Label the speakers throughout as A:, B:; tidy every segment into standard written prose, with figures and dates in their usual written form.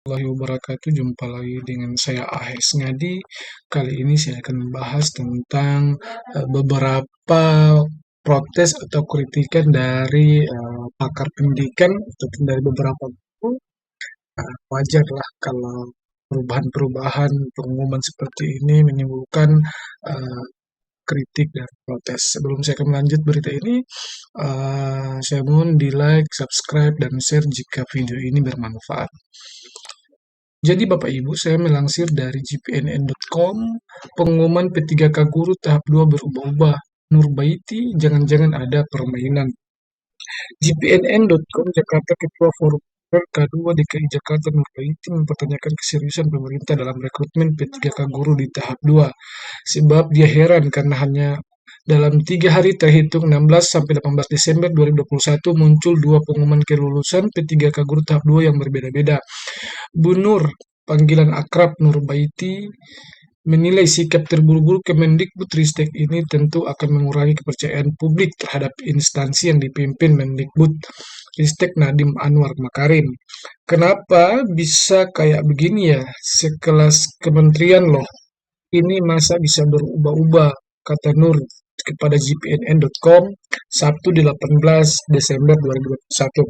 A: Warahmatullahi wabarakatuh. Jumpa lagi dengan saya Ahes Ngadi. Kali ini saya akan membahas tentang beberapa protes atau kritikan dari pakar pendidikan ataupun dari beberapa guru. Wajarlah kalau perubahan-perubahan pengumuman seperti ini menimbulkan eh, kritik dan protes. Sebelum saya akan melanjut berita ini, saya mohon di like, subscribe, dan share jika video ini bermanfaat. Jadi Bapak Ibu, saya melansir dari gpnn.com, pengumuman P3K Guru tahap 2 berubah-ubah. Nurbaiti, jangan-jangan ada permainan. gpnn.com Jakarta Ketua Forum K2 DKI Jakarta Nurbaiti mempertanyakan keseriusan pemerintah dalam rekrutmen P3K Guru di tahap 2. Sebab dia heran karena hanya dalam 3 hari terhitung 16 sampai 18 Desember 2021 muncul 2 pengumuman kelulusan P3K Guru tahap 2 yang berbeda-beda. Bu Nur, panggilan akrab Nurbaiti, menilai sikap terburu-buru Kemendikbudristek ini tentu akan mengurangi kepercayaan publik terhadap instansi yang dipimpin Mendikbudristek Nadiem Anwar Makarim. Kenapa bisa kayak begini ya? Sekelas kementerian loh. Ini masa bisa berubah-ubah, kata Nur kepada gpnn.com Sabtu 18 Desember 2021.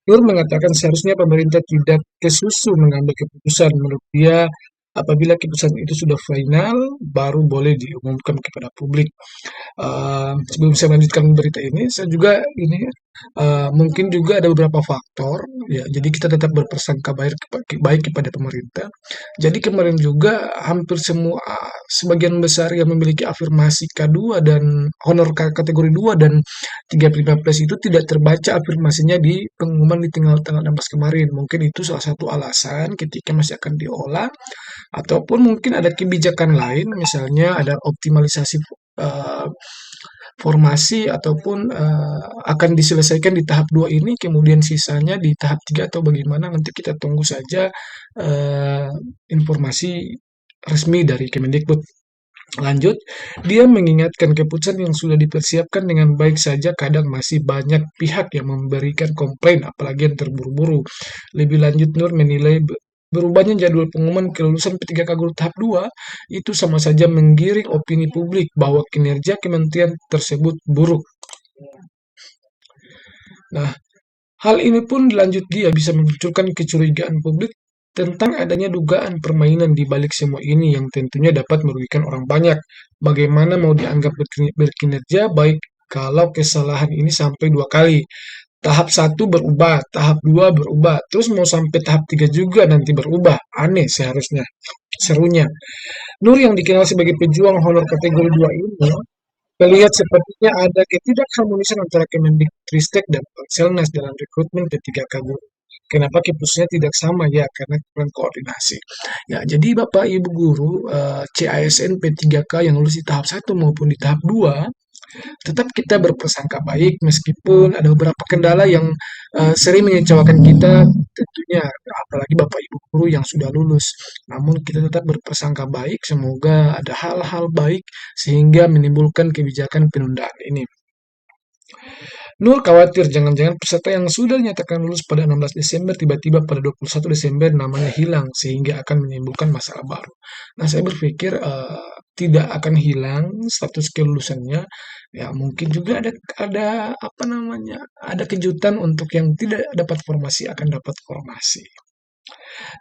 A: Nur mengatakan seharusnya pemerintah tidak kesusu mengambil keputusan. Menurut dia, apabila keputusan itu sudah final, baru boleh diumumkan kepada publik. Sebelum saya melanjutkan berita ini, saya juga mungkin juga ada beberapa faktor, ya. Jadi kita tetap berprasangka baik kepada pemerintah. Jadi kemarin juga hampir semua sebagian besar yang memiliki afirmasi K2 dan honor kategori 2 dan 315 itu tidak terbaca afirmasinya di pengumuman di tanggal 16 kemarin. Mungkin itu salah satu alasan ketika masih akan diolah, ataupun mungkin ada kebijakan lain, misalnya ada optimalisasi eh, formasi ataupun akan diselesaikan di tahap 2 ini, kemudian sisanya di tahap 3 atau bagaimana, nanti kita tunggu saja eh, informasi resmi dari Kemendikbud. Lanjut, dia mengingatkan keputusan yang sudah dipersiapkan dengan baik saja kadang masih banyak pihak yang memberikan komplain, apalagi yang terburu-buru. Lebih lanjut, Nur menilai berubahnya jadwal pengumuman kelulusan P3K Guru tahap 2 itu sama saja menggiring opini publik bahwa kinerja kementerian tersebut buruk. Nah, hal ini pun dilanjut dia bisa memunculkan kecurigaan publik tentang adanya dugaan permainan di balik semua ini yang tentunya dapat merugikan orang banyak. Bagaimana mau dianggap berkinerja baik kalau kesalahan ini sampai 2 kali? Tahap 1 berubah, tahap 2 berubah, terus mau sampai tahap 3 juga nanti berubah. Aneh seharusnya, serunya. Nur yang dikenal sebagai pejuang honor kategori 2 ini terlihat sepertinya ada ketidakharmonisan antara Kemendikbudristek dan Panselnas dalam rekrutmen P3K Guru. Kenapa keputusannya tidak sama? Ya, karena kurang koordinasi. Ya, jadi Bapak Ibu guru CASN P3K yang lulus di tahap 1 maupun di tahap 2 tetap kita berprasangka baik meskipun ada beberapa kendala yang sering mengecewakan kita tentunya, apalagi Bapak Ibu guru yang sudah lulus. Namun kita tetap berprasangka baik, semoga ada hal-hal baik sehingga menimbulkan kebijakan penundaan ini. Nur khawatir jangan-jangan peserta yang sudah dinyatakan lulus pada 16 Desember tiba-tiba pada 21 Desember namanya hilang sehingga akan menimbulkan masalah baru. Nah, saya berpikir tidak akan hilang status kelulusannya. Ya, mungkin juga ada apa namanya? Ada kejutan untuk yang tidak dapat formasi akan dapat formasi.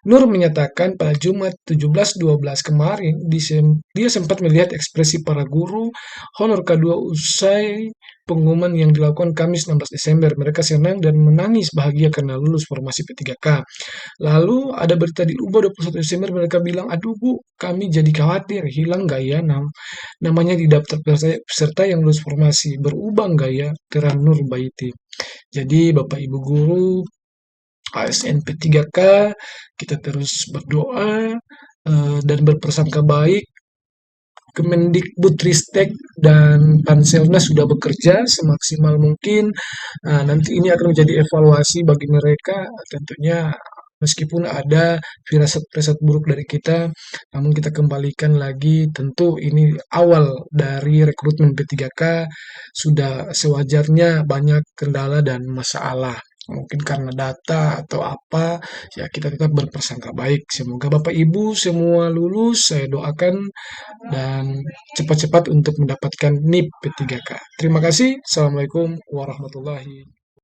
A: Nur menyatakan pada Jumat 17/12 kemarin, dia sempat melihat ekspresi para guru honor K2 usai pengumuman yang dilakukan Kamis 16 Desember. Mereka senang dan menangis bahagia karena lulus formasi P3K. Lalu ada berita di UBA 21 Desember, mereka bilang, aduh Bu, kami jadi khawatir, hilang nggak ya namanya di daftar peserta yang lulus formasi, berubah nggak ya, terang Nur Baiti. Jadi Bapak Ibu guru ASN P3K, kita terus berdoa dan berprasangka baik. Kemendikbudristek dan Panselnas sudah bekerja semaksimal mungkin. Nanti ini akan menjadi evaluasi bagi mereka. Tentunya meskipun ada firasat-firasat buruk dari kita, namun kita kembalikan lagi. Tentu ini awal dari rekrutmen P3K, sudah sewajarnya banyak kendala dan masalah. mungkin karena data atau apa, ya kita tetap berprasangka baik. Semoga Bapak Ibu semua lulus, saya doakan dan cepat-cepat untuk mendapatkan NIP P3K. Terima kasih. Assalamualaikum warahmatullahi